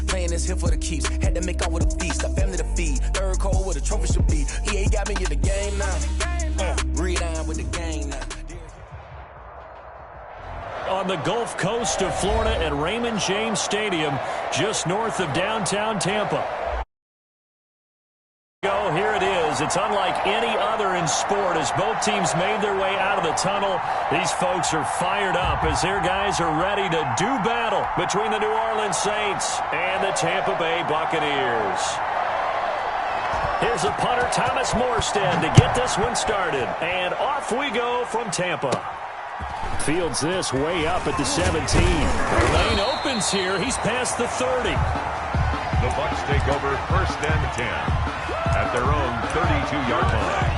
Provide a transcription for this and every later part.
Playing this here for the keeps. Had to make out with a feast. A family to feed. Third cold where the trophy should be. EA got me in the game now. Read on with the game now. On the Gulf Coast of Florida at Raymond James Stadium, just north of downtown Tampa. Here it is. It's unlike any other in sport as both teams made their way out of the tunnel. These folks are fired up as their guys are ready to do battle between the New Orleans Saints and the Tampa Bay Buccaneers. Here's a punter, Thomas Morstead, to get this one started. And off we go from Tampa. Fields this way up at the 17. Lane opens here. He's past the 30. The Bucs take over 1st and 10. At their own 32-yard line.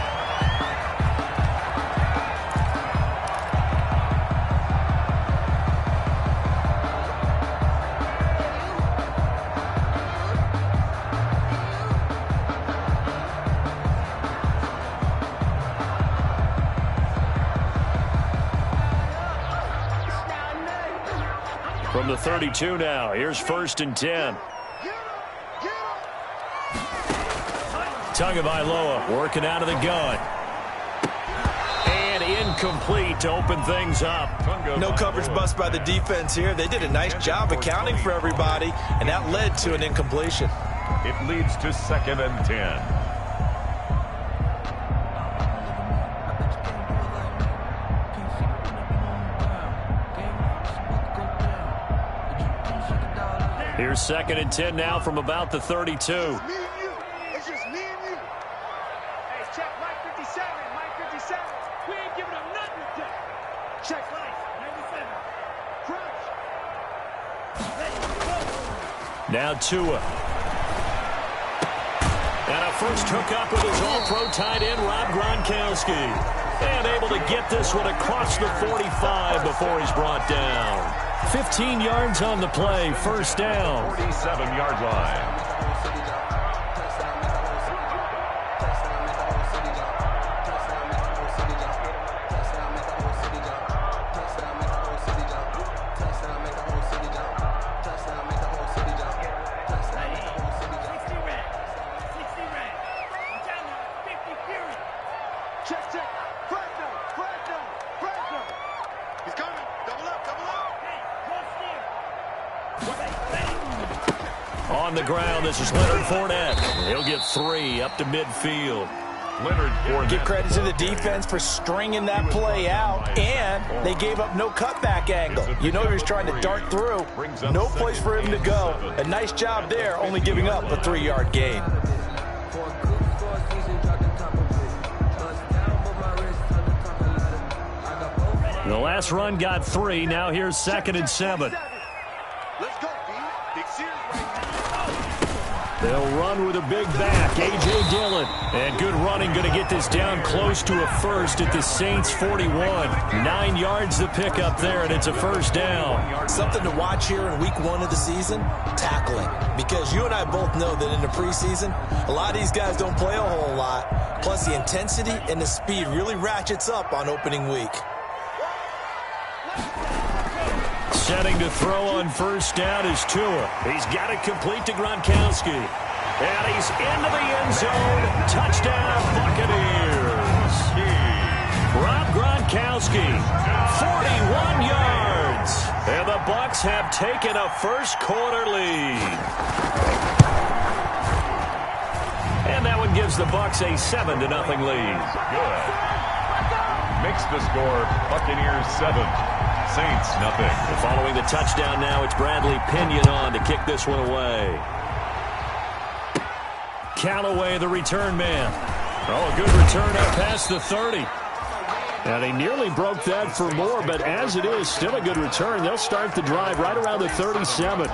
From the 32 now, here's 1st and 10. Tagovailoa working out of the gun. And incomplete to open things up. No coverage bust by the defense here. They did a nice job accounting for everybody, and that led to an incompletion. It leads to 2nd and 10. Here's 2nd and 10 now from about the 32. Now Tua. And a first hookup with his all-pro tight end, Rob Gronkowski. And able to get this one across the 45 before he's brought down. 15 yards on the play, 1st down. 47-yard line. On the ground, this is Leonard Fournette. He'll get 3 up to midfield. Leonard Fournette. Give credit to the defense for stringing that play out, and they gave up no cutback angle. You know he was trying to dart through. No place for him to go. A nice job there, only giving up a 3-yard gain. The last run got 3. Now here's 2nd and 7. They'll run with a big back, A.J. Dillon. And good running, going to get this down close to a first at the Saints 41. 9 yards to pick up there, and it's a 1st down. Something to watch here in week 1 of the season, tackling. Because you and I both know that in the preseason, a lot of these guys don't play a whole lot. Plus, the intensity and the speed really ratchets up on opening week. Setting to throw on 1st down is Tua. He's got it complete to Gronkowski. And he's into the end zone. Touchdown, Buccaneers. Rob Gronkowski, 41 yards. And the Bucs have taken a first-quarter lead. And that one gives the Bucs a 7-0 lead. Good. Makes the score Buccaneers 7. Saints, nothing. And following the touchdown now, it's Bradley Pinion on to kick this one away. Callaway, the return man. Oh, a good return up past the 30. And he nearly broke that for more, but as it is, still a good return. They'll start the drive right around the 37.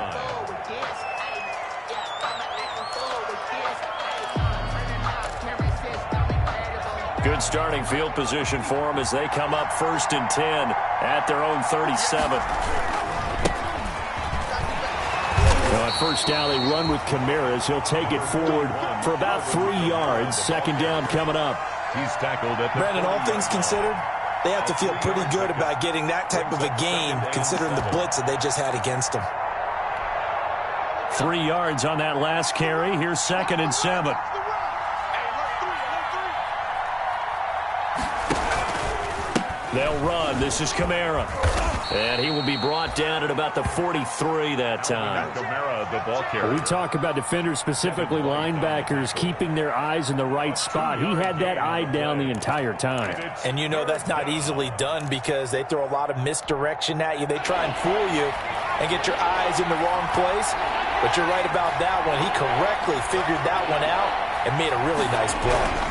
Good starting field position for them as they come up 1st and 10 at their own 37. Now at 1st down, they run with Kamara. He'll take it forward for about 3 yards. 2nd down coming up. He's tackled at the... Brandon, all things considered, they have to feel pretty good about getting that type of a game, considering the blitz that they just had against them. 3 yards on that last carry. Here's 2nd and 7. They'll run. This is Kamara. And he will be brought down at about the 43 that time. Kamara, the ball carrier. We talk about defenders, specifically linebackers, keeping their eyes in the right spot. He had that eye down the entire time. And you know that's not easily done because they throw a lot of misdirection at you. They try and fool you and get your eyes in the wrong place. But you're right about that one. He correctly figured that one out and made a really nice play.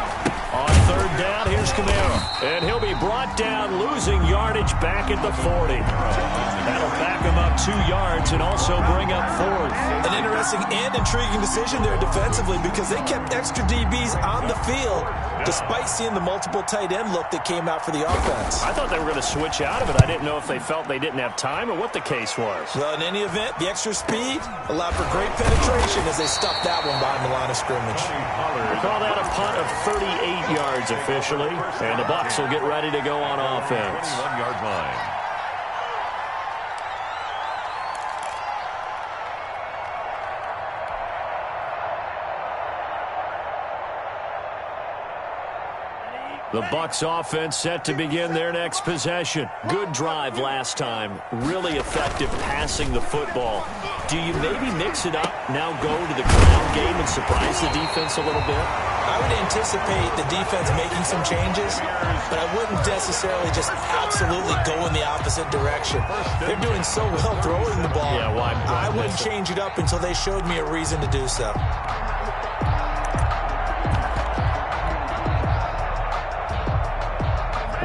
On 3rd down, here's Kamara. And he'll be brought down, losing yardage back at the 40. That'll back him up 2 yards and also bring up 4th. An interesting and intriguing decision there defensively because they kept extra DBs on the field despite seeing the multiple tight end look that came out for the offense. I thought they were going to switch out of it. I didn't know if they felt they didn't have time or what the case was. Well, in any event, the extra speed allowed for great penetration as they stuffed that one behind the line of scrimmage. We call that a punt of 38 yards officially, and the Bucs will get ready to go on offense. 21-yard line. The Bucs offense set to begin their next possession. Good drive last time. Really effective passing the football. Do you maybe mix it up, now go to the ground game and surprise the defense a little bit? I would anticipate the defense making some changes, but I wouldn't necessarily just absolutely go in the opposite direction. They're doing so well throwing the ball. Yeah, why I wouldn't change it up until they showed me a reason to do so.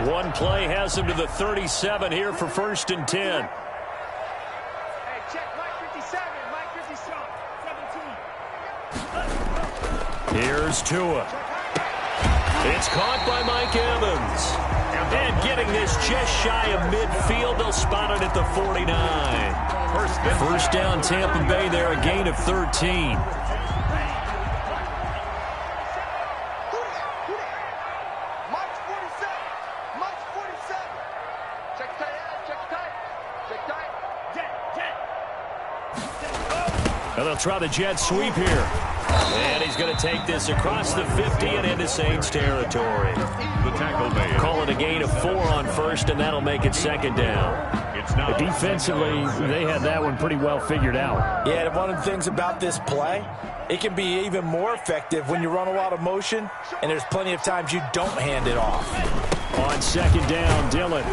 One play has him to the 37 here for 1st and 10. Hey, check Mike 57, Mike 57, 17. Here's Tua. It's caught by Mike Evans. And getting this just shy of midfield, they'll spot it at the 49. First down, Tampa Bay there, a gain of 13. And they'll try the jet sweep here. And he's going to take this across the 50 and into Saints territory. The tackle made. Call it a gain of 4 on 1st, and that'll make it 2nd down. It's now defensively, they had that one pretty well figured out. Yeah, and one of the things about this play, it can be even more effective when you run a lot of motion, and there's plenty of times you don't hand it off. On 2nd down, Dillon.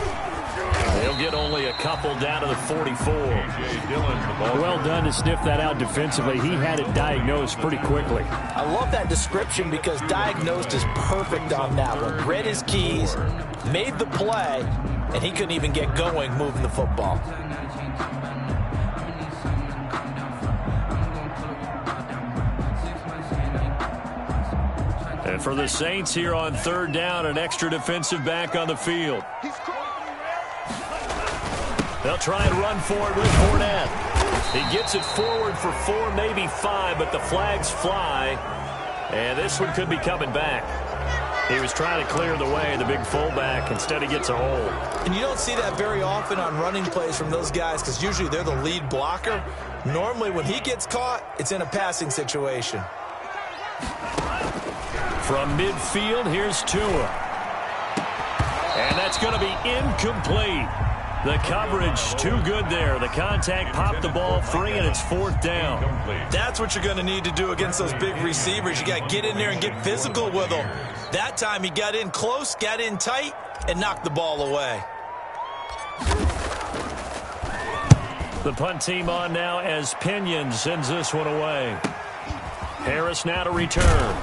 They'll get only a couple down to the 44. Well done to sniff that out defensively. He had it diagnosed pretty quickly. I love that description because diagnosed is perfect on that one. Read his keys, made the play, and he couldn't even get going moving the football. And for the Saints here on 3rd down, an extra defensive back on the field. They'll try and run for it with Fournette. He gets it forward for 4, maybe 5, but the flags fly. And this one could be coming back. He was trying to clear the way, the big fullback. Instead, he gets a hold. And you don't see that very often on running plays from those guys because usually they're the lead blocker. Normally, when he gets caught, it's in a passing situation. From midfield, here's Tua. And that's going to be incomplete. The coverage too good there. The contact popped the ball free, and it's 4th down. That's what you're going to need to do against those big receivers. You got to get in there and get physical with them. That time he got in close, got in tight, and knocked the ball away. The punt team on now as Pinion sends this one away. Harris now to return.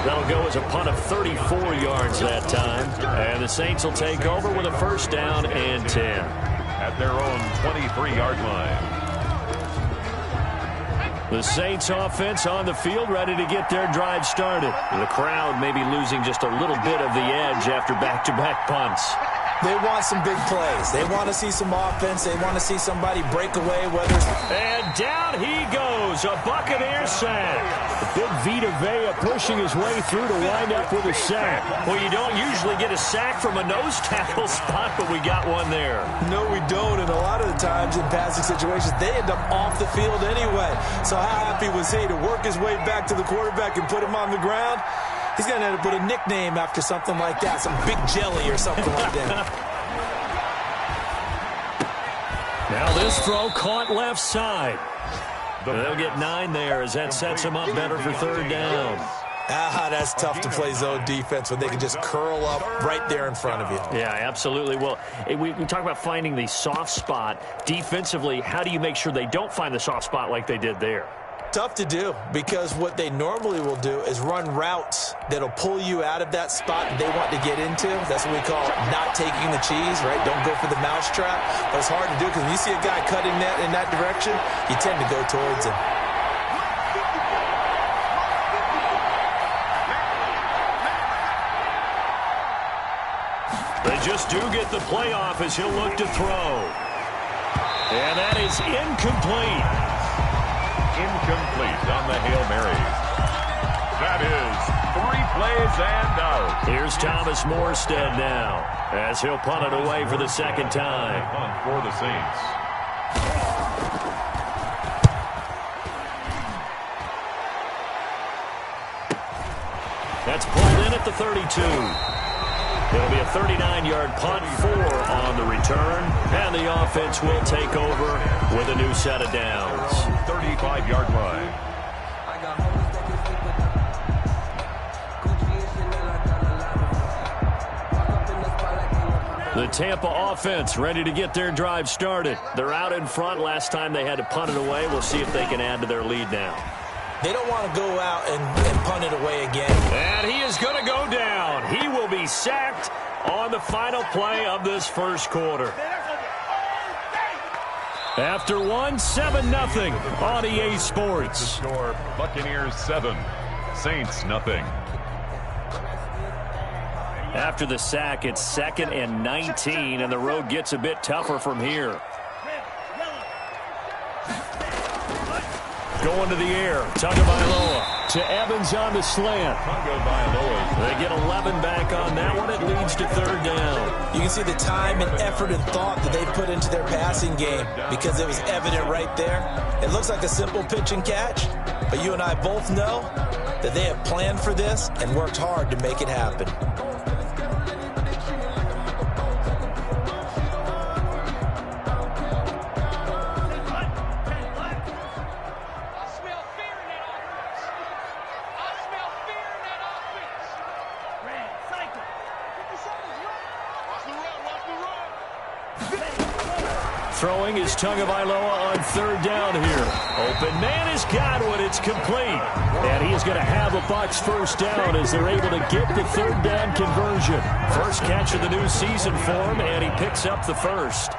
That'll go as a punt of 34 yards that time. And the Saints will take over with a 1st down and 10. At their own 23-yard line. The Saints offense on the field ready to get their drive started. The crowd may be losing just a little bit of the edge after back-to-back punts. They want some big plays. They want to see some offense. They want to see somebody break away, whether it's... And down he goes, a Buccaneer sack. Big Vita Vea pushing his way through to wind up with a sack. Well, you don't usually get a sack from a nose tackle spot, but we got one there. No, we don't, and a lot of the times in passing situations, they end up off the field anyway. So how happy was he to work his way back to the quarterback and put him on the ground? He's going to have to put a nickname after something like that, some Big Jelly or something like that. Now this throw caught left side. They'll get 9 there as that sets them up better for third down. That's tough to play zone defense when they can just curl up right there in front of you. Yeah, absolutely. Well, we talk about finding the soft spot. Defensively, how do you make sure they don't find the soft spot like they did there? Tough to do, because what they normally will do is run routes that'll pull you out of that spot they want to get into. That's what we call not taking the cheese, right? Don't go for the mousetrap. But it's hard to do because when you see a guy cutting that in that direction, you tend to go towards him. They just do get the playoff as he'll look to throw. And that is incomplete. Incomplete on the Hail Mary. That is 3 plays and out. Here's Thomas Morstead now as he'll punt it away for the second time. Punt for the Saints. That's pulled in at the 32. It'll be a 39-yard punt, 4 on the return, and the offense will take over with a new set of downs. 35-yard line. The Tampa offense ready to get their drive started. They're out in front. Last time they had to punt it away. We'll see if they can add to their lead now. They don't want to go out and punt it away again. And he is going to go down. He will be sacked on the final play of this first quarter. After 7-0 on EA Sports. The score, Buccaneers 7, Saints nothing. After the sack, it's 2nd and 19, and the road gets a bit tougher from here. Going to the air, Tagovailoa to Evans on the slant. They get 11 back on that one. It leads to third down. You can see the time and effort and thought that they put into their passing game because it was evident right there. It looks like a simple pitch and catch, but you and I both know that they have planned for this and worked hard to make it happen. Throwing is Tagovailoa on third down here. Open man has got one. It's complete. And he is going to have a Bucs first down as they're able to get the third down conversion. First catch of the new season for him, and he picks up the first.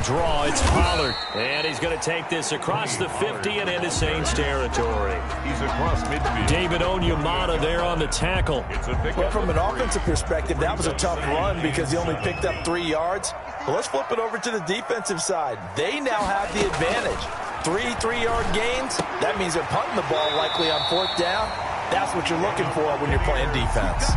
Draw, it's Pollard, and he's going to take this across the 50 and into Saints territory. He's across midfield. David Onyemata there on the tackle. Well, from an offensive perspective, that was a tough run because he only picked up 3 yards. Well, let's flip it over to the defensive side. They now have the advantage. 3-3-yard gains. That means they're punting the ball likely on 4th down. That's what you're looking for when you're playing defense.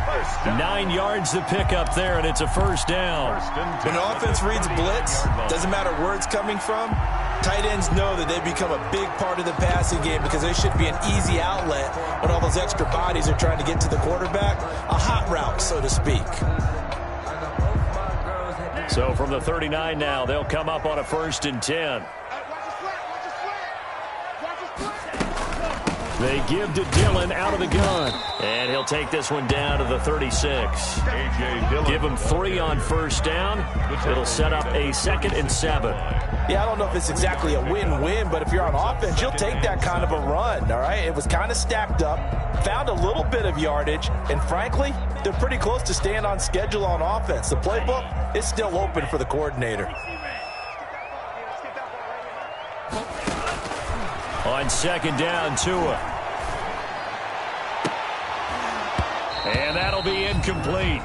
9 yards to pick up there, and it's a first down. When an offense reads blitz, doesn't matter where it's coming from, tight ends know that they become a big part of the passing game because they should be an easy outlet when all those extra bodies are trying to get to the quarterback. A hot route, so to speak. So from the 39 now, they'll come up on a 1st and 10. They give to Dillon out of the gun. And he'll take this one down to the 36. Give him 3 on first down. It'll set up a 2nd and 7. Yeah, I don't know if it's exactly a win-win, but if you're on offense, you'll take that kind of a run, all right? It was kind of stacked up, found a little bit of yardage, and frankly, they're pretty close to staying on schedule on offense. The playbook is still open for the coordinator. On On second down, Tua. And that'll be incomplete.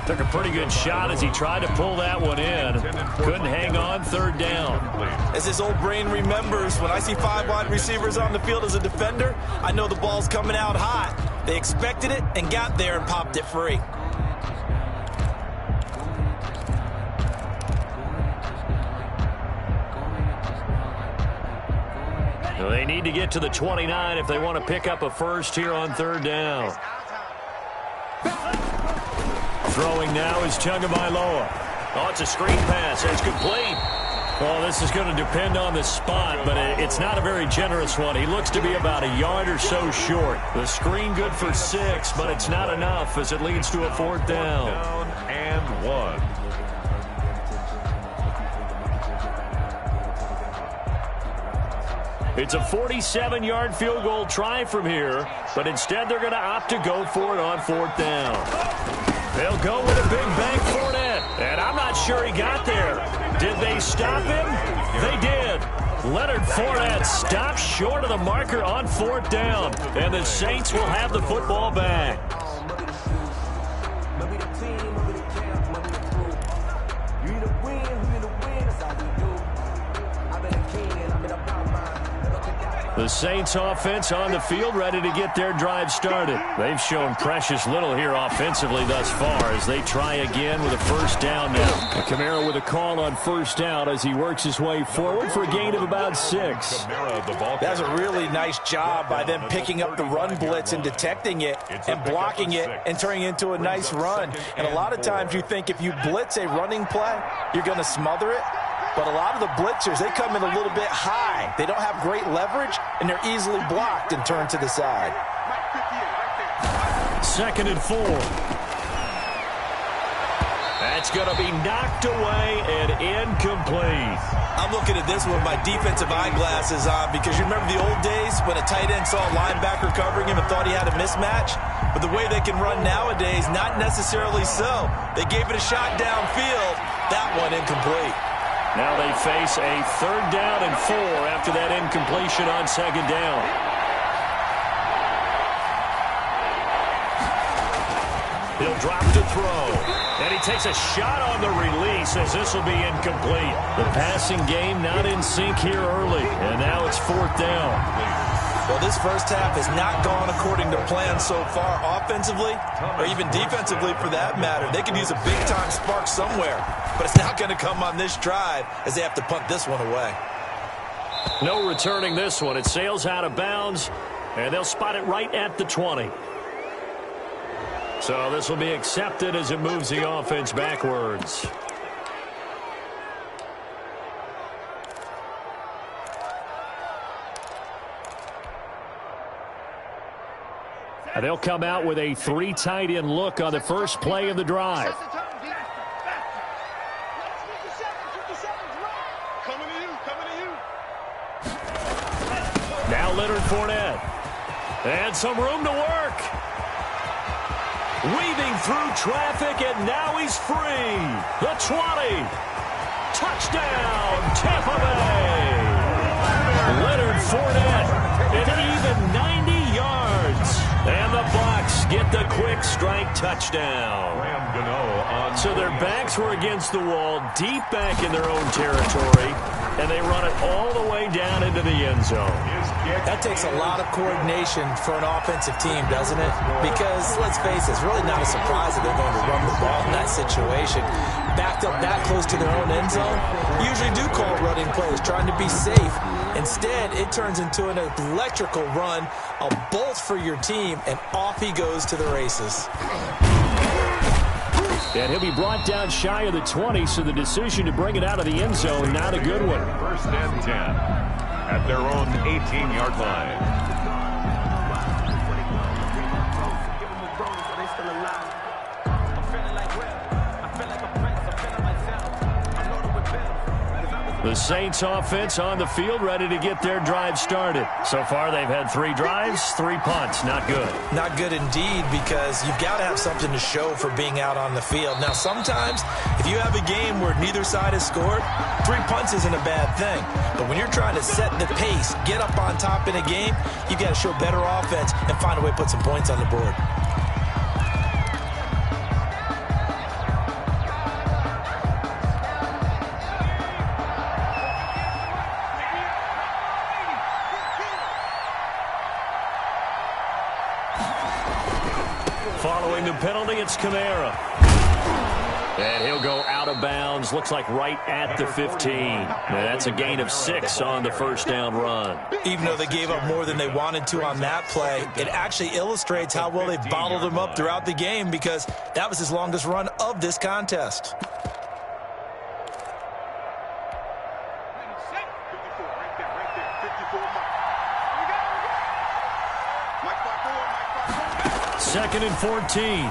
Took a pretty good shot as he tried to pull that one in. Couldn't hang on, third down. As his old brain remembers, when I see 5 wide receivers on the field as a defender, I know the ball's coming out hot. They expected it and got there and popped it free. They need to get to the 29 if they want to pick up a first here on third down. Throwing now is Tagovailoa. Oh, it's a screen pass. It's complete. Well, this is going to depend on the spot, but it's not a very generous one. He looks to be about a yard or so short. The screen good for 6, but it's not enough as it leads to a fourth down. Down and 1. It's a 47-yard field goal try from here, but instead they're going to opt to go for it on fourth down. They'll go with a big bang Fournette, and I'm not sure he got there. Did they stop him? They did. Leonard Fournette stopped short of the marker on fourth down, and the Saints will have the football back. The Saints offense on the field ready to get their drive started. They've shown precious little here offensively thus far as they try again with a first down now. Kamara with a call on first down as he works his way forward for a gain of about 6. That's a really nice job by them picking up the run blitz and detecting it and blocking it and turning it into a nice run. And a lot of times you think if you blitz a running play, you're going to smother it. But a lot of the blitzers, they come in a little bit high. They don't have great leverage, and they're easily blocked and turned to the side. Second and 4. That's going to be knocked away and incomplete. I'm looking at this with my defensive eyeglasses on because you remember the old days when a tight end saw a linebacker covering him and thought he had a mismatch? But the way they can run nowadays, not necessarily so. They gave it a shot downfield. That one incomplete. Now they face a third down and 4 after that incompletion on second down. He'll drop to throw. And he takes a shot on the release as this will be incomplete. The passing game not in sync here early. And now it's fourth down. Well, this first half has not gone according to plan so far offensively or even defensively for that matter. They could use a big-time spark somewhere, but it's not going to come on this drive as they have to punt this one away. No returning this one. It sails out of bounds, and they'll spot it right at the 20. So this will be accepted as it moves the offense backwards. They'll come out with a 3 tight end look on the first play of the drive. Now Leonard Fournette. And some room to work. Weaving through traffic, and now he's free. The 20. Touchdown, Tampa Bay. Leonard Fournette, an even 90 yards. And the Bucs get the quick strike touchdown. So their backs were against the wall, deep back in their own territory, and they run it all the way down into the end zone. That takes a lot of coordination for an offensive team, doesn't it? Because, let's face it, it's really not a surprise that they're going to run the ball in that situation. Backed up that close to their own end zone, usually do call running plays, trying to be safe. Instead, it turns into an electrical run, a bolt for your team, and off he goes to the races. And he'll be brought down shy of the 20, so the decision to bring it out of the end zone, not a good one. First and 10 at their own 18-yard line. The Saints offense on the field, ready to get their drive started. So far, they've had 3 drives, 3 punts. Not good. Not good indeed, because you've got to have something to show for being out on the field. Now, sometimes, if you have a game where neither side has scored, 3 punts isn't a bad thing. But when you're trying to set the pace, get up on top in a game, you've got to show better offense and find a way to put some points on the board. Following the penalty, it's Kamara. And he'll go out of bounds. Looks like right at the 15. And that's a gain of 6 on the first down run. Even though they gave up more than they wanted to on that play, it actually illustrates how well they bottled him up throughout the game, because that was his longest run of this contest. Second and 14.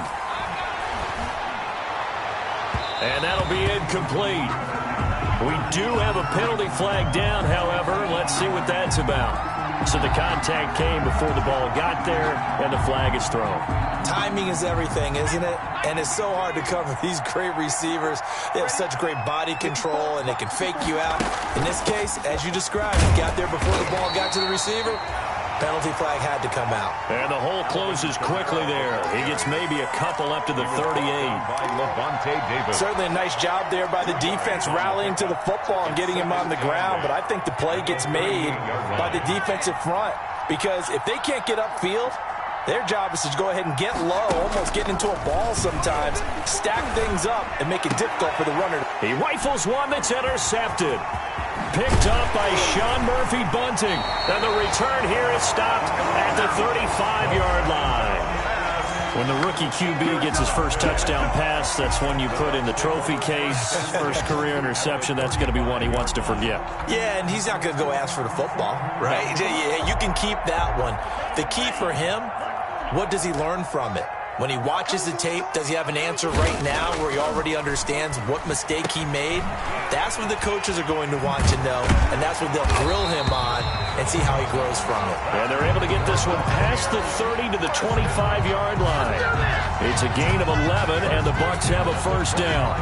And that'll be incomplete. We do have a penalty flag down, however. Let's see what that's about. So the contact came before the ball got there, and the flag is thrown. Timing is everything, isn't it? And it's so hard to cover these great receivers. They have such great body control, and they can fake you out. In this case, as you described, he got there before the ball got to the receiver. Penalty flag had to come out. And the hole closes quickly there. He gets maybe a couple up to the 38. Certainly a nice job there by the defense rallying to the football and getting him on the ground. But I think the play gets made by the defensive front, because if they can't get upfield, their job is to go ahead and get low, almost get into a ball sometimes, stack things up, and make it difficult for the runner. He rifles one that's intercepted. Picked up by Sean Murphy-Bunting. And the return here is stopped at the 35-yard line. When the rookie QB gets his first touchdown pass, that's one you put in the trophy case. First career interception, that's going to be one he wants to forget. Yeah, and he's not going to go ask for the football, right? Yeah, you can keep that one. The key for him, what does he learn from it? When he watches the tape, does he have an answer right now where he already understands what mistake he made? That's what the coaches are going to want to know, and that's what they'll grill him on and see how he grows from it. And they're able to get this one past the 30 to the 25-yard line. It's a gain of 11, and the Bucs have a first down.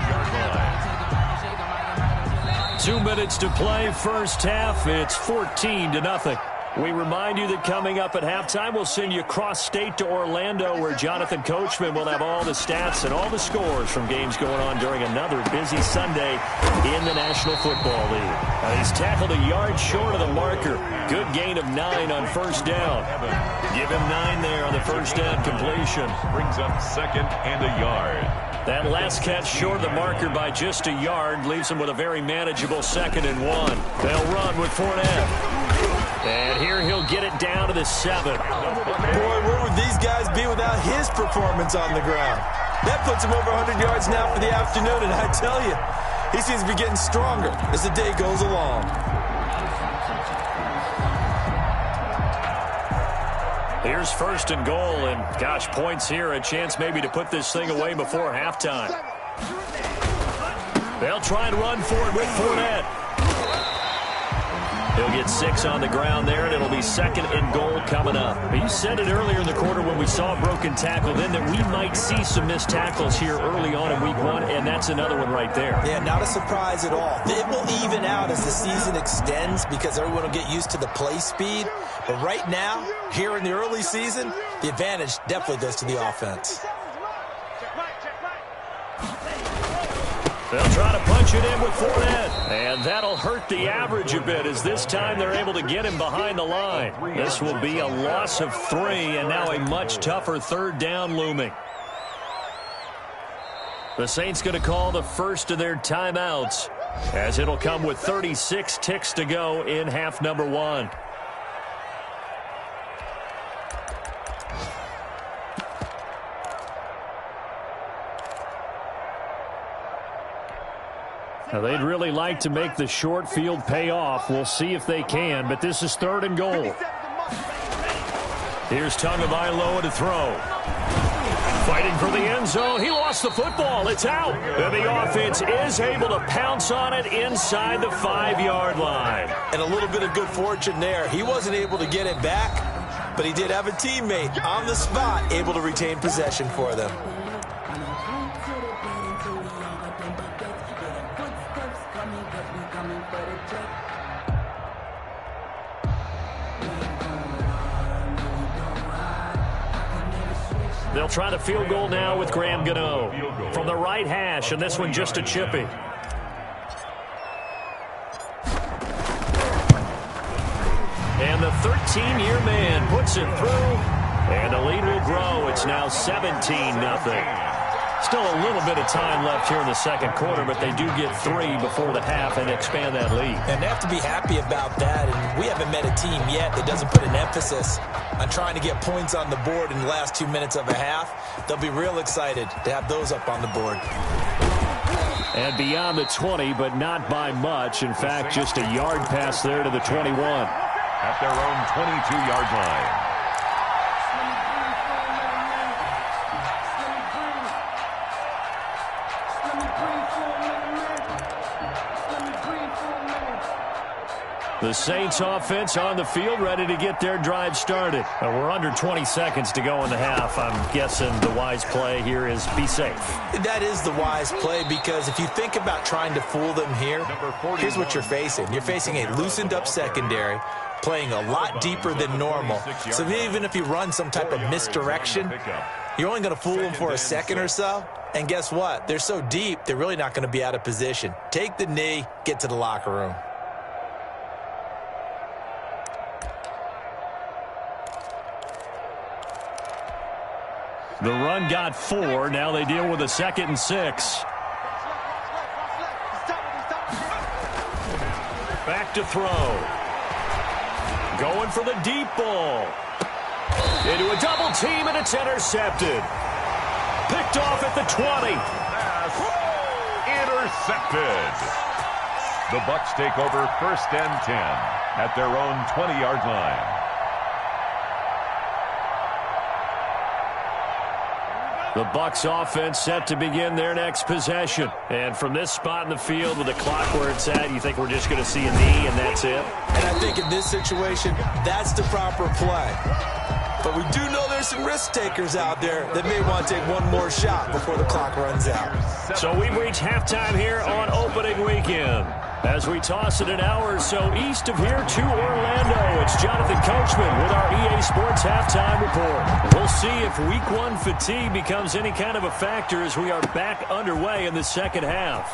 2 minutes to play, first half. It's 14-0. We remind you that coming up at halftime, we'll send you cross-state to Orlando, where Jonathan Coachman will have all the stats and all the scores from games going on during another busy Sunday in the National Football League. He's tackled a yard short of the marker. Good gain of 9 on first down. Give him 9 there on the first down completion. Brings up second and a yard. That last catch short of the marker by just a yard leaves him with a very manageable 2nd and 1. They'll run with Fournette. And here he'll get it down to the 7. Boy, where would these guys be without his performance on the ground? That puts him over 100 yards now for the afternoon, and I tell you, he seems to be getting stronger as the day goes along. Here's first and goal, and gosh, points here, a chance maybe to put this thing away before halftime. They'll try and run for it with Fournette. He'll get 6 on the ground there, and it'll be 2nd and goal coming up. You said it earlier in the quarter when we saw a broken tackle then that we might see some missed tackles here early on in week 1, and that's another one right there. Yeah, not a surprise at all. It will even out as the season extends because everyone will get used to the play speed. But right now, here in the early season, the advantage definitely goes to the offense. They'll try to punch it in with Fournette. And that'll hurt the average a bit as this time they're able to get him behind the line. This will be a loss of 3 and now a much tougher 3rd down looming. The Saints going to call the first of their timeouts as it'll come with 36 ticks to go in half number 1. Now, they'd really like to make the short field pay off. We'll see if they can, but this is 3rd and goal. Here's Tagovailoa to throw. Fighting for the end zone. He lost the football. It's out. And the offense is able to pounce on it inside the 5-yard line. And a little bit of good fortune there. He wasn't able to get it back, but he did have a teammate on the spot able to retain possession for them. They'll try the field goal now with Graham Gano from the right hash, and this one just a chippy. And the 13-year man puts it through, and the lead will grow. It's now 17-0. Still a little bit of time left here in the second quarter, but they do get 3 before the half and expand that lead. And they have to be happy about that, and we haven't met a team yet that doesn't put an emphasis on trying to get points on the board in the last 2 minutes of a half. They'll be real excited to have those up on the board. And beyond the 20, but not by much. In fact, just a yard pass there to the 21. At their own 22-yard line. The Saints offense on the field, ready to get their drive started. We're under 20 seconds to go in the half. I'm guessing the wise play here is be safe. That is the wise play, because if you think about trying to fool them here, here's what you're facing. You're facing a loosened up secondary, playing a lot deeper than normal. So even if you run some type of misdirection, you're only going to fool them for a second or so. And guess what? They're so deep, they're really not going to be out of position. Take the knee, get to the locker room. The run got 4. Now they deal with a 2nd and 6. Back to throw. Going for the deep ball. Into a double team, and it's intercepted. Picked off at the 20. Pass intercepted. The Bucs take over 1st and 10 at their own 20-yard line. The Bucs offense set to begin their next possession. And from this spot in the field with the clock where it's at, you think we're just going to see a knee and that's it? And I think in this situation, that's the proper play. But we do know there's some risk takers out there that may want to take one more shot before the clock runs out. So we've reached halftime here on opening weekend. As we toss it an hour or so east of here to Orlando, it's Jonathan Coachman with our EA Sports Halftime Report. We'll see if Week 1 fatigue becomes any kind of a factor as we are back underway in the second half.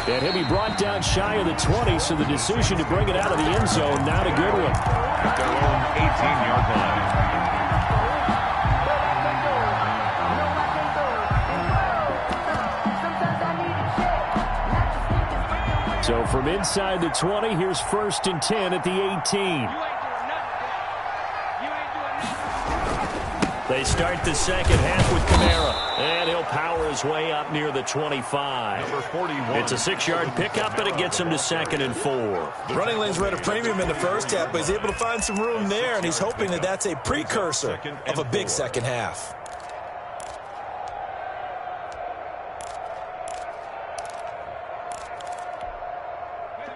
And he'll be brought down shy of the 20, so the decision to bring it out of the end zone, not a good one. At their own 18-yard line. So from inside the 20, here's 1st and 10 at the 18. They start the second half with Kamara, and he'll power his way up near the 25. Number 41. It's a 6-yard pickup, and it gets him to 2nd and 4. Running lanes were at a premium in the first half, but he's able to find some room there, and he's hoping that that's a precursor of a big second half.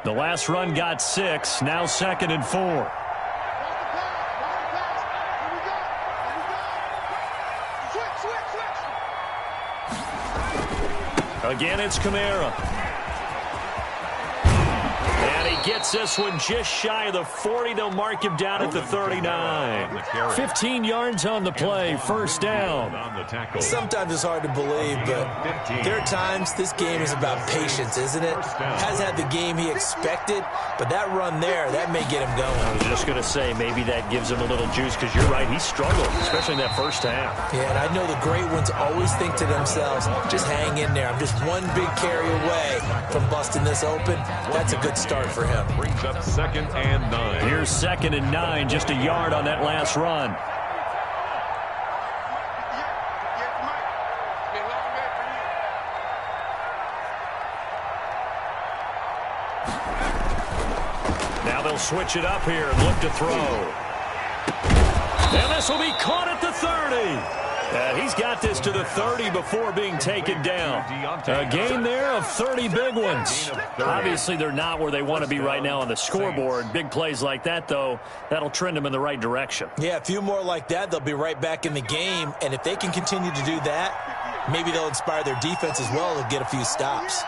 The last run got 6, now 2nd and 4. Again, it's Kamara. And he gets this one just shy of the 40. They'll mark him down at the 39. 15 yards on the play, 1st down. Sometimes it's hard to believe, but there are times this game is about patience, isn't it? Hasn't had the game he expected, but that run there, that may get him going. I was just going to say, maybe that gives him a little juice, because you're right, he struggled, especially in that first half. Yeah, and I know the great ones always think to themselves, just hang in there. I'm just one big carry away from busting this open. That's a good start for him. Brings up 2nd and 9. Here's 2nd and 9, just a yard on that last run. Now they'll switch it up here and look to throw. And this will be caught at the 30. He's got this to the 30 before being taken down. A gain there of 30 big ones. Obviously, they're not where they want to be right now on the scoreboard. Big plays like that, though, that'll trend them in the right direction. Yeah, a few more like that, they'll be right back in the game. And if they can continue to do that, maybe they'll inspire their defense as well and get a few stops.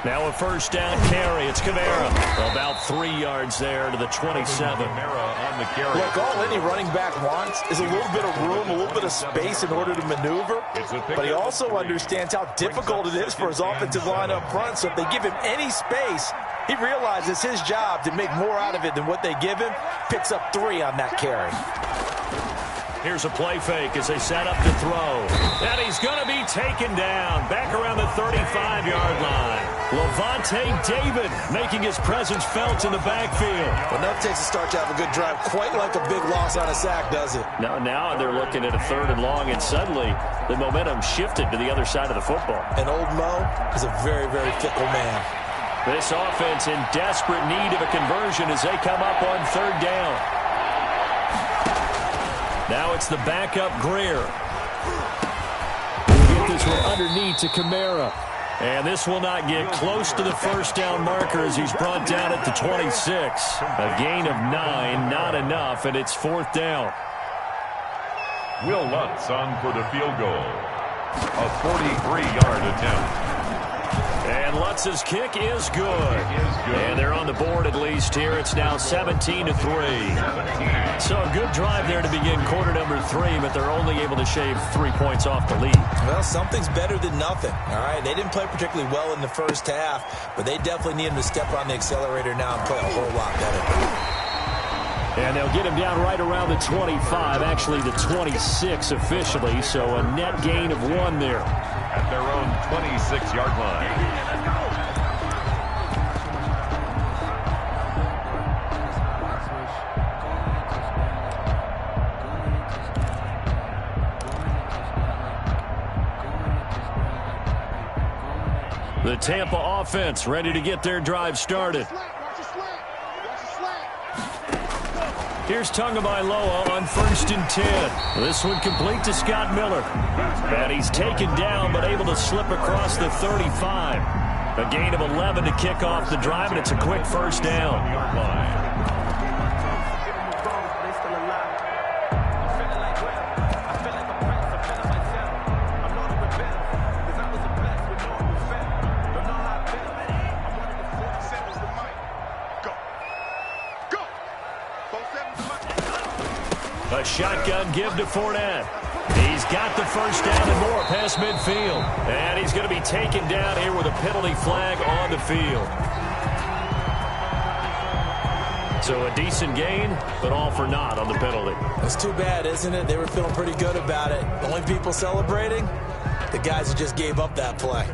Now a first down carry. It's Kamara. About 3 yards there to the 27. Look, all any running back wants is a little bit of room, a little bit of space in order to maneuver. But he also understands how difficult it is for his offensive line up front. So if they give him any space, he realizes it's his job to make more out of it than what they give him. Picks up 3 on that carry. Here's a play fake as they set up to throw. And he's going to be taken down back around the 35-yard line. Levante David making his presence felt in the backfield. Well, nothing takes a start to have a good drive quite like a big loss on a sack, does it? Now they're looking at a 3rd and long, and suddenly the momentum shifted to the other side of the football. And old Mo is a very, very fickle man. This offense in desperate need of a conversion as they come up on 3rd down. Now it's the backup Greer. Get this one underneath to Kamara. And this will not get close to the first down marker as he's brought down at the 26. A gain of 9, not enough, and it's 4th down. Will Lutz on for the field goal. A 43-yard attempt. And Lutz's kick is good. And they're on the board at least here. It's now 17-3. So a good drive there to begin quarter number 3, but they're only able to shave 3 points off the lead. Well, something's better than nothing, all right? They didn't play particularly well in the first half, but they definitely need him to step on the accelerator now and play a whole lot better. And they'll get him down right around the 25, actually the 26 officially, so a net gain of 1 there. At their own 26-yard line. The Tampa offense ready to get their drive started. Here's Tagovailoa on 1st and 10. This one complete to Scott Miller. And he's taken down but able to slip across the 35. A gain of 11 to kick off the drive, and it's a quick first down. A shotgun give to Fournette. He's got the first down and more past midfield. And he's going to be taken down here with a penalty flag on the field. So a decent gain, but all for naught on the penalty. It's too bad, isn't it? They were feeling pretty good about it. The only people celebrating, the guys who just gave up that play.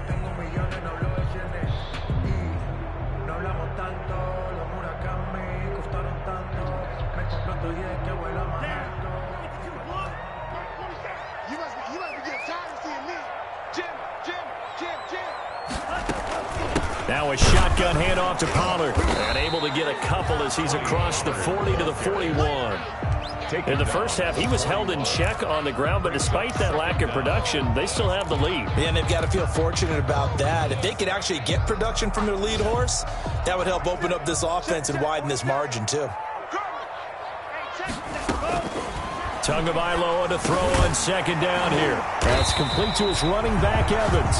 Now a shotgun handoff to Pollard. And able to get a couple as he's across the 40 to the 41. In the first half, he was held in check on the ground, but despite that lack of production, they still have the lead. Yeah, and they've got to feel fortunate about that. If they could actually get production from their lead horse, that would help open up this offense and widen this margin, too. Tagovailoa to throw on 2nd down here. That's complete to his running back, Evans.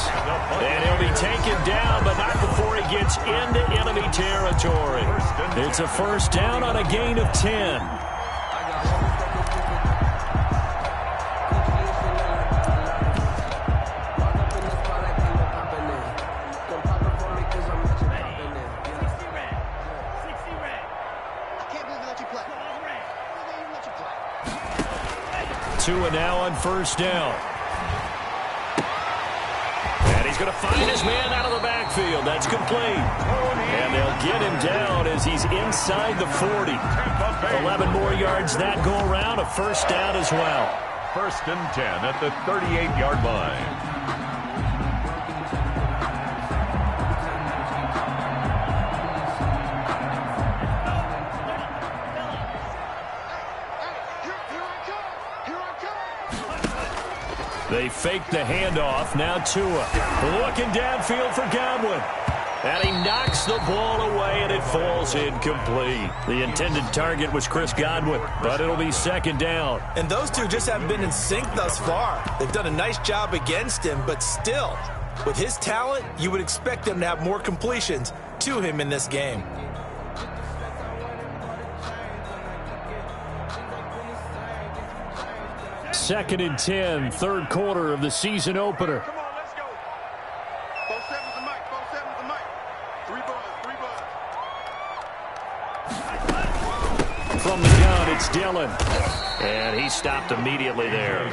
And he'll be taken down, but not before he gets into enemy territory. It's a first down on a gain of 10. Tua now on 1st down. And he's going to find his man out of the backfield. That's complete. And they'll get him down as he's inside the 40. 11 more yards that go around. A first down as well. 1st and 10 at the 38-yard line. They fake the handoff. Now Tua looking downfield for Godwin. And he knocks the ball away, and it falls incomplete. The intended target was Chris Godwin, but it'll be second down. And those two just haven't been in sync thus far. They've done a nice job against him, but still, with his talent, you would expect them to have more completions to him in this game. Second and 10, third quarter of the season opener. Come on, let's go. 4-7's the mic. 4-7's the mic. 3 buzz. From the gun, it's Dillon. And he stopped immediately there.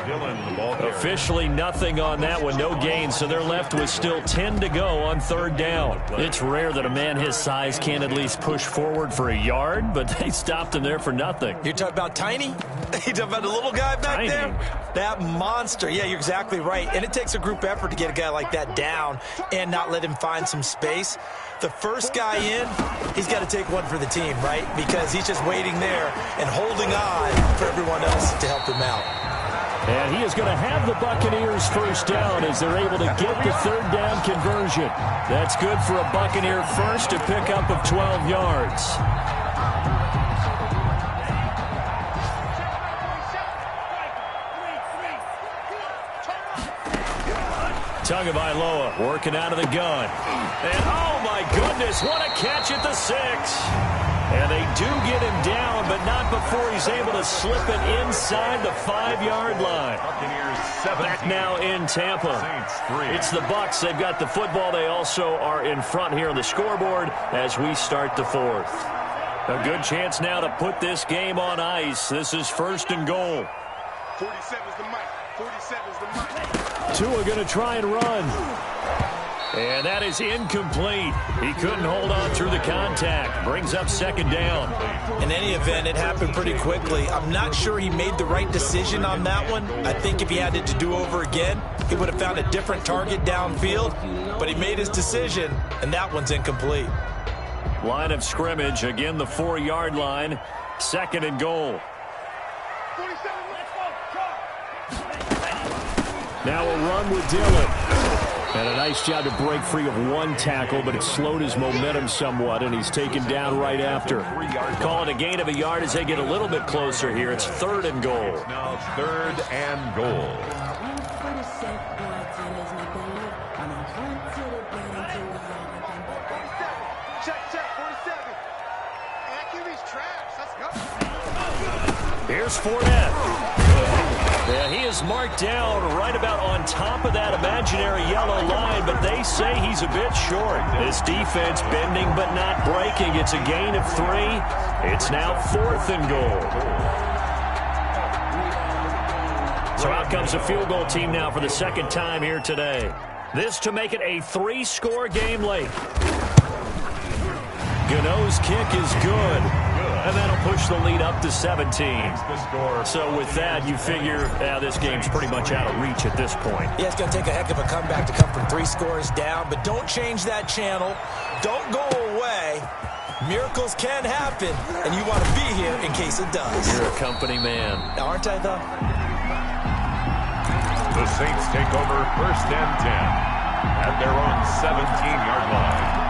Officially nothing on that one, no gain, so they're left with still 10 to go on third down. It's rare that a man his size can at least push forward for a yard, but they stopped him there for nothing. You're talking about Tiny? You talking about the little guy back there? That monster. Yeah, you're exactly right. And it takes a group effort to get a guy like that down and not let him find some space. The first guy in, he's got to take one for the team, right? Because he's just waiting there and holding on for everyone else to help him out. And he is going to have the Buccaneers first down as they're able to get the third down conversion. That's good for a Buccaneer first to pick up of 12 yards. Tagovailoa working out of the gun. And oh my goodness, what a catch at the 6. And they do get him down, but not before he's able to slip it inside the 5-yard line. Back now in Tampa. It's the Bucs. They've got the football. They also are in front here on the scoreboard as we start the fourth. A good chance now to put this game on ice. This is first and goal. 47's the mic. 47's the mic. Tua going to try and run. And that is incomplete. He couldn't hold on through the contact. Brings up second down. In any event, it happened pretty quickly. I'm not sure he made the right decision on that one. I think if he had it to do over again, he would have found a different target downfield. But he made his decision, and that one's incomplete. Line of scrimmage, again the 4-yard line. Second and goal. 47, let's go. Now a run with Dillon. And a nice job to break free of one tackle, but it slowed his momentum somewhat, and he's taken down right after. Call it a gain of a yard as they get a little bit closer here. It's third and goal. Now third and goal. Check, 47. Accuracy's trash. Let's go. Here's Fournette. Yeah, he is marked down right about on top of that imaginary yellow line, but they say he's a bit short. This defense bending but not breaking. It's a gain of 3. It's now fourth and goal. So out comes a field goal team now for the second time here today. This to make it a 3-score game late. Gano's kick is good. And that'll push the lead up to 17. So with that, you figure this game's pretty much out of reach at this point. Yeah, it's going to take a heck of a comeback to come from 3 scores down, but don't change that channel. Don't go away. Miracles can happen, and you want to be here in case it does. You're a company man. Aren't I, though? The Saints take over first and 10 at their own 17-yard line.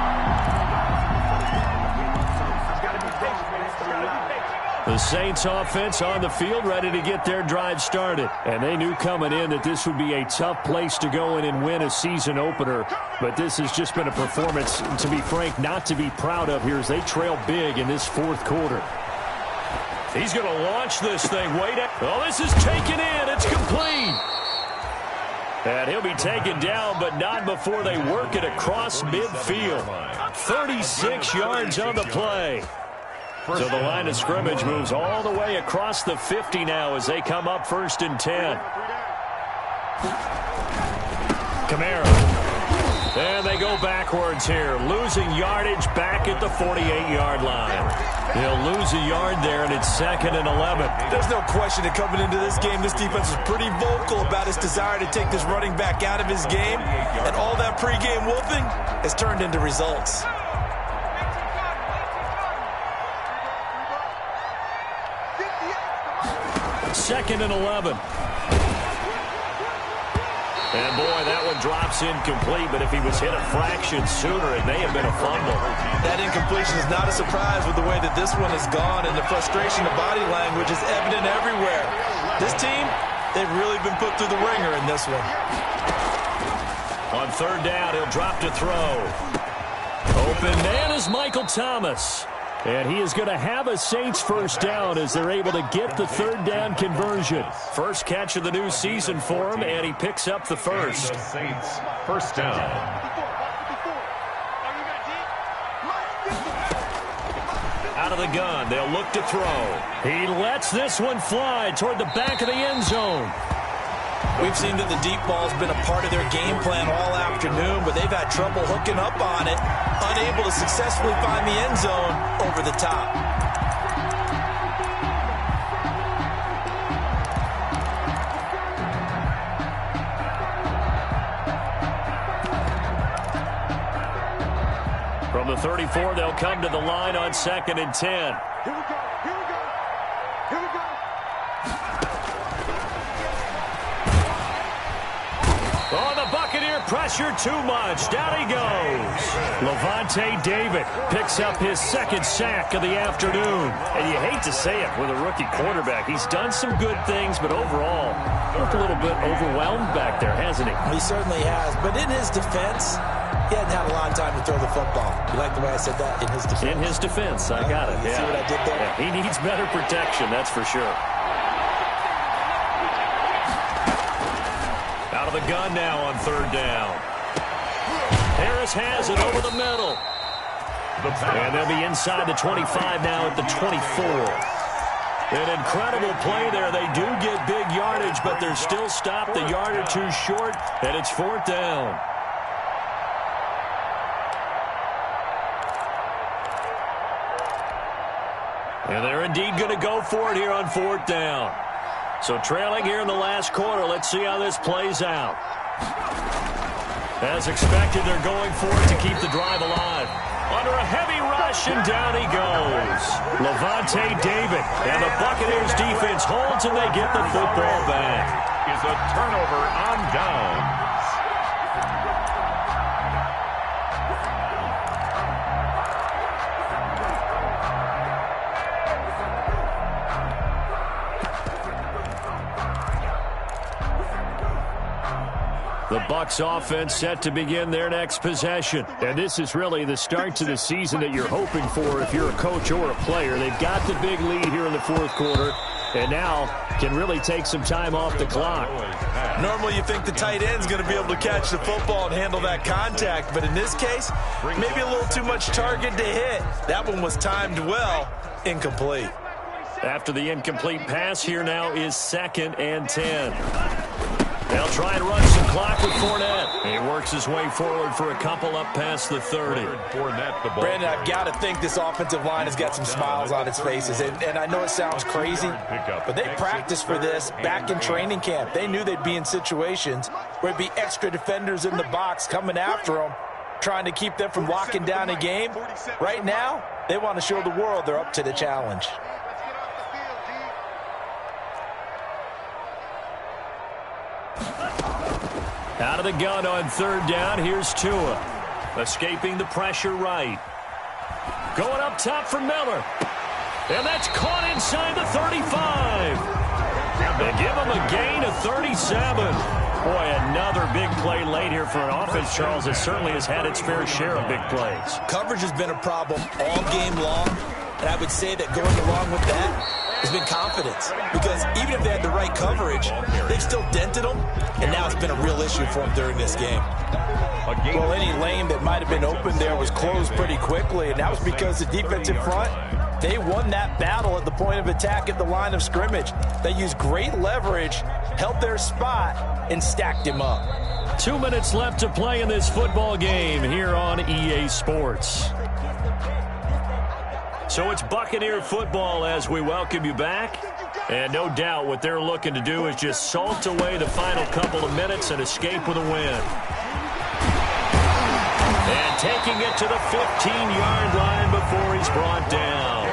The Saints offense on the field, ready to get their drive started. And they knew coming in that this would be a tough place to go in and win a season opener. But this has just been a performance, to be frank, not to be proud of here as they trail big in this fourth quarter. He's going to launch this thing. Oh, this is taken in. It's complete. And he'll be taken down, but not before they work it across midfield. 36 yards on the play. So the line of scrimmage moves all the way across the 50 now as they come up first and 10. Kamara. And they go backwards here, losing yardage back at the 48-yard line. They'll lose a yard there, and it's second and 11. There's no question that coming into this game, this defense is pretty vocal about its desire to take this running back out of his game. And all that pregame whooping has turned into results. Second and 11. And, boy, that one drops incomplete, but if he was hit a fraction sooner, it may have been a fumble. That incompletion is not a surprise with the way that this one has gone, and the frustration of body language is evident everywhere. This team, they've really been put through the ringer in this one. On third down, he'll drop to throw. Open man is Michael Thomas. And he is going to have a Saints first down as they're able to get the third down conversion. First catch of the new season for him, and he picks up the first. The Saints first down. Out of the gun, they'll look to throw. He lets this one fly toward the back of the end zone. We've seen that the deep ball's been a part of their game plan all afternoon, but they've had trouble hooking up on it, unable to successfully find the end zone over the top. From the 34, they'll come to the line on 2nd and 10. Here we go. Here we go. Here we go. Oh, the Buccaneer pressure too much. Down he goes. Levante David picks up his second sack of the afternoon. And you hate to say it with a rookie quarterback. He's done some good things, but overall, looked a little bit overwhelmed back there, hasn't he? He certainly has, but in his defense, he hadn't had a lot of time to throw the football. You like the way I said that? In his defense. In his defense, I got it. You see what I did there? Yeah, he needs better protection, that's for sure. Out of the gun now on third down. Harris has it over the middle. And they'll be inside the 25 now at the 24. An incredible play there. They do get big yardage, but they're still stopped a yard or two short, and it's fourth down. And they're indeed going to go for it here on fourth down. So trailing here in the last quarter. Let's see how this plays out. As expected, they're going for it to keep the drive alive. Under a heavy rush, and down he goes. Levante David. And the Buccaneers defense holds, and they get the football back. Is a turnover on downs. The Bucs offense set to begin their next possession. And this is really the start to the season that you're hoping for if you're a coach or a player. They've got the big lead here in the fourth quarter, and now can really take some time off the clock. Normally you think the tight end's going to be able to catch the football and handle that contact, but in this case, maybe a little too much target to hit. That one was timed well, incomplete. After the incomplete pass, here now is 2nd and 10. They'll try and run some clock with Fournette. He works his way forward for a couple up past the 30. Brandon, I've got to think this offensive line has got some smiles on its faces. And I know it sounds crazy, but they practiced for this back in training camp. They knew they'd be in situations where it'd be extra defenders in the box coming after them, trying to keep them from locking down a game. Right now, they want to show the world they're up to the challenge. Out of the gun on third down, here's Tua. Escaping the pressure right. Going up top for Miller. And that's caught inside the 35. They give him a gain of 37. Boy, another big play late here for an offense, Charles, that certainly has had its fair share of big plays. Coverage has been a problem all game long, and I would say that going along with that has been confidence, because even if they had the right coverage, they've still dented them, and now it's been a real issue for them during this game. Well, any lane that might have been open there was closed pretty quickly, and that was because the defensive front, they won that battle at the point of attack at the line of scrimmage. They used great leverage, held their spot, and stacked him up. 2 minutes left to play in this football game here on EA Sports. So it's Buccaneer football as we welcome you back. And no doubt what they're looking to do is just salt away the final couple of minutes and escape with a win. And taking it to the 15-yard line before he's brought down.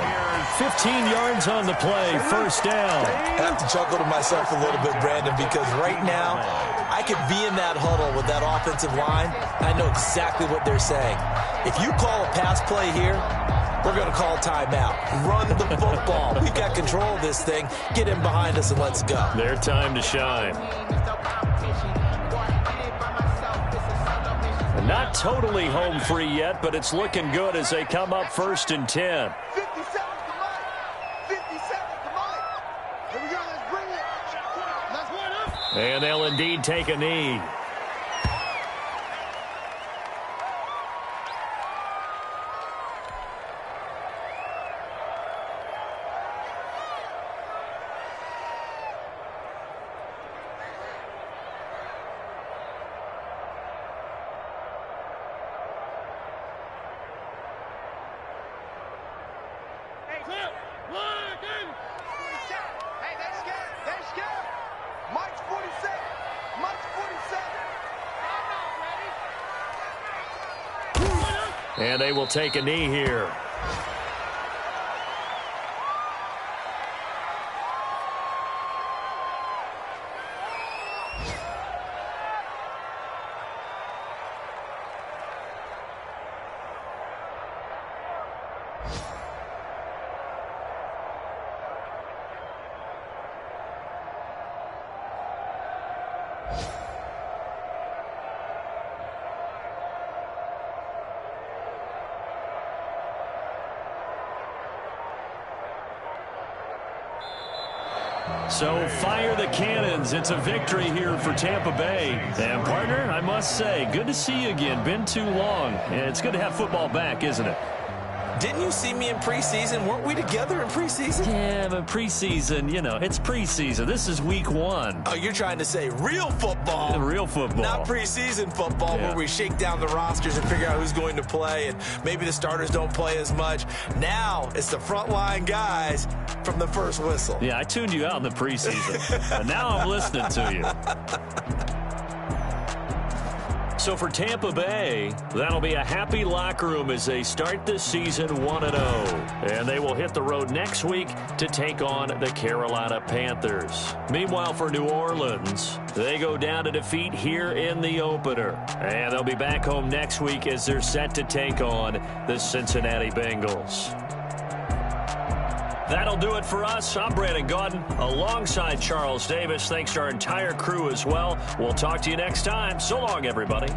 15 yards on the play, first down. I have to chuckle to myself a little bit, Brandon, because right now I could be in that huddle with that offensive line. I know exactly what they're saying. If you call a pass play here, we're going to call timeout. Run the football. We've got control of this thing. Get in behind us and let's go. Their time to shine. Not totally home free yet, but it's looking good as they come up 1st and 10. 50 seconds to Mike. 50 seconds to Mike. Here we go. Let's bring it. Let's win up. And they'll indeed take a knee. And they will take a knee here. So fire the cannons. It's a victory here for Tampa Bay. And partner, I must say, good to see you again. Been too long. Yeah, it's good to have football back, isn't it? Didn't you see me in preseason? Weren't we together in preseason? Yeah, but preseason, you know, it's preseason. This is week 1. Oh, you're trying to say real football. Real football. Not preseason football where we shake down the rosters and figure out who's going to play, and maybe the starters don't play as much. Now it's the frontline guys from the first whistle. Yeah, I tuned you out in the preseason, and now I'm listening to you. So for Tampa Bay, that'll be a happy locker room as they start this season 1-0. And they will hit the road next week to take on the Carolina Panthers. Meanwhile, for New Orleans, they go down to defeat here in the opener. And they'll be back home next week as they're set to take on the Cincinnati Bengals. That'll do it for us. I'm Brandon Gaudin alongside Charles Davis. Thanks to our entire crew as well. We'll talk to you next time. So long, everybody.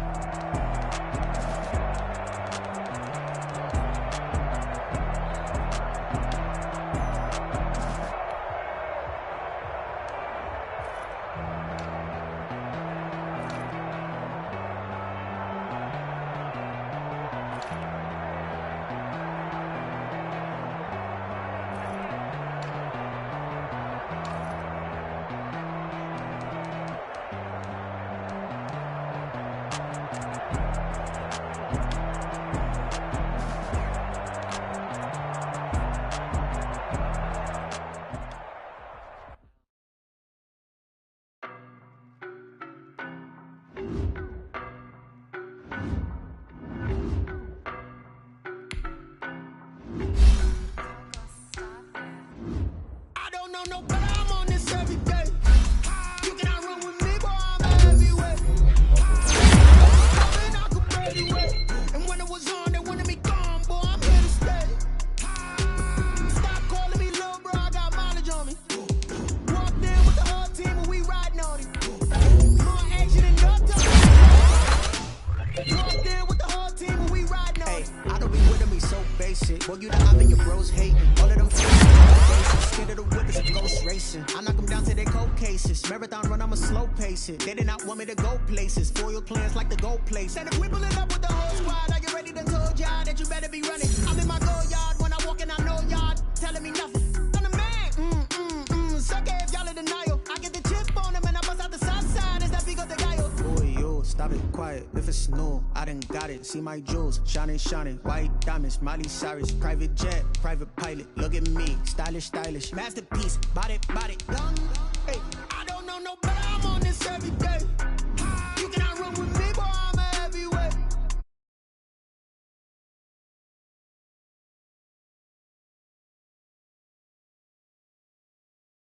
They did not want me to go places. Spoil plans like the gold place. And if we pull it up with the whole squad, are you ready to told y'all that you better be running? I'm in my go yard when I walk in, I know y'all telling me nothing. I'm the man. Suck it if y'all in denial. I get the chip on him and I bust out the south side. Is that big of the guy? Boy, yo, stop it, quiet. If it's new, I done got it. See my jewels, shining, white diamonds, Miley Cyrus, private jet, private pilot. Look at me, stylish, masterpiece, body, young